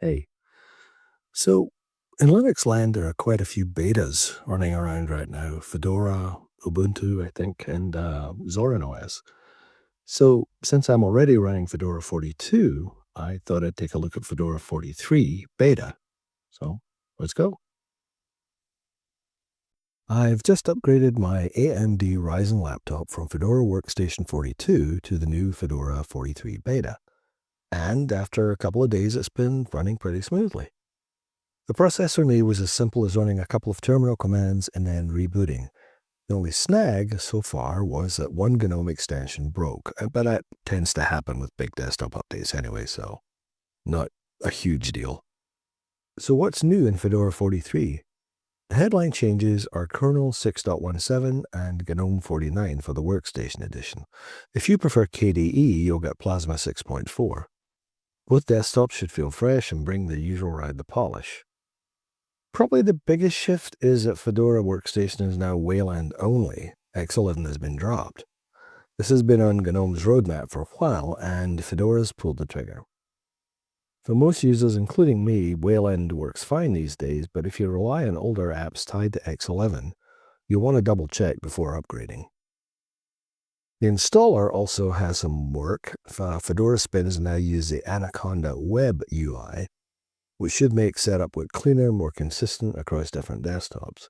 Hey, so in Linux land, there are quite a few betas running around right now. Fedora, Ubuntu, I think, and Zorin OS. So since I'm already running Fedora 42, I thought I'd take a look at Fedora 43 beta. So let's go. I've just upgraded my AMD Ryzen laptop from Fedora Workstation 42 to the new Fedora 43 beta. And after a couple of days, it's been running pretty smoothly. The process for me was as simple as running a couple of terminal commands and then rebooting. The only snag so far was that one GNOME extension broke, but that tends to happen with big desktop updates anyway, so not a huge deal. So what's new in Fedora 43? The headline changes are kernel 6.17 and GNOME 49 for the Workstation edition. If you prefer KDE, you'll get Plasma 6.4. Both desktops should feel fresh and bring the usual ride to polish. Probably the biggest shift is that Fedora Workstation is now Wayland only. X11 has been dropped. This has been on GNOME's roadmap for a while, and Fedora's pulled the trigger. For most users, including me, Wayland works fine these days, but if you rely on older apps tied to X11, you'll want to double-check before upgrading. The installer also has some work. Fedora spins now use the Anaconda Web UI, which should make setup look cleaner, more consistent across different desktops.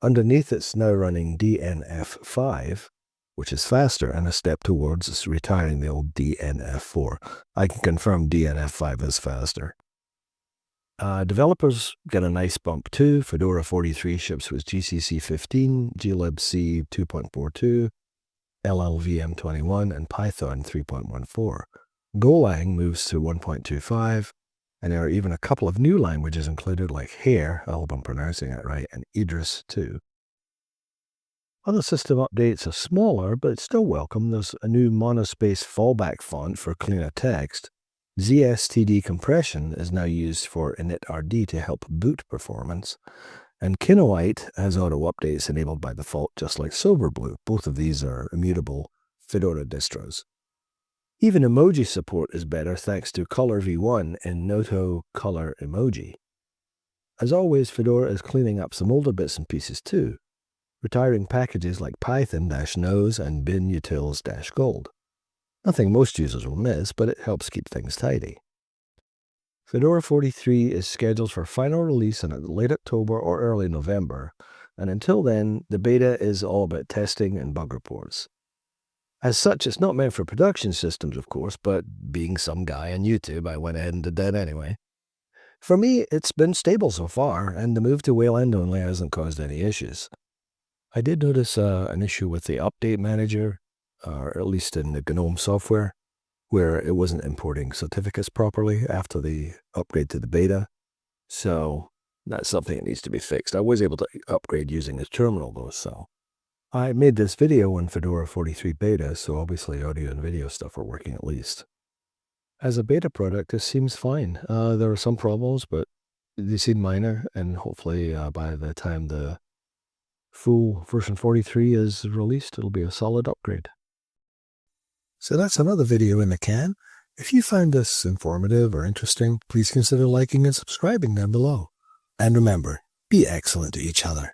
Underneath, it's now running DNF5, which is faster and a step towards retiring the old DNF4. I can confirm DNF5 is faster. Developers get a nice bump too. Fedora 43 ships with GCC 15, glibc 2.42, LLVM 21, and Python 3.14. Golang moves to 1.25, and there are even a couple of new languages included, like Hare, I hope I'm pronouncing it right, and Idris too. Other system updates are smaller, but still welcome. There's a new monospace fallback font for cleaner text. ZSTD compression is now used for initrd to help boot performance. And Kinoite has auto updates enabled by default, just like Silverblue. Both of these are immutable Fedora distros. Even emoji support is better thanks to Color V1 and Noto Color Emoji. As always, Fedora is cleaning up some older bits and pieces too, retiring packages like Python-nose and binutils-gold. Nothing most users will miss, but it helps keep things tidy. Fedora 43 is scheduled for final release in late October or early November, and until then, the beta is all about testing and bug reports. As such, it's not meant for production systems, of course, but being some guy on YouTube, I went ahead and did that anyway. For me, it's been stable so far, and the move to Wayland only hasn't caused any issues. I did notice an issue with the update manager, or at least in the GNOME software, where it wasn't importing certificates properly after the upgrade to the beta. So that's something that needs to be fixed. I was able to upgrade using the terminal though, so. I made this video on Fedora 43 beta, so obviously audio and video stuff are working at least. As a beta product, this seems fine. There are some problems, but they seem minor, and hopefully by the time the full version 43 is released, it'll be a solid upgrade. So that's another video in the can. If you found this informative or interesting, please consider liking and subscribing down below. And remember, be excellent to each other.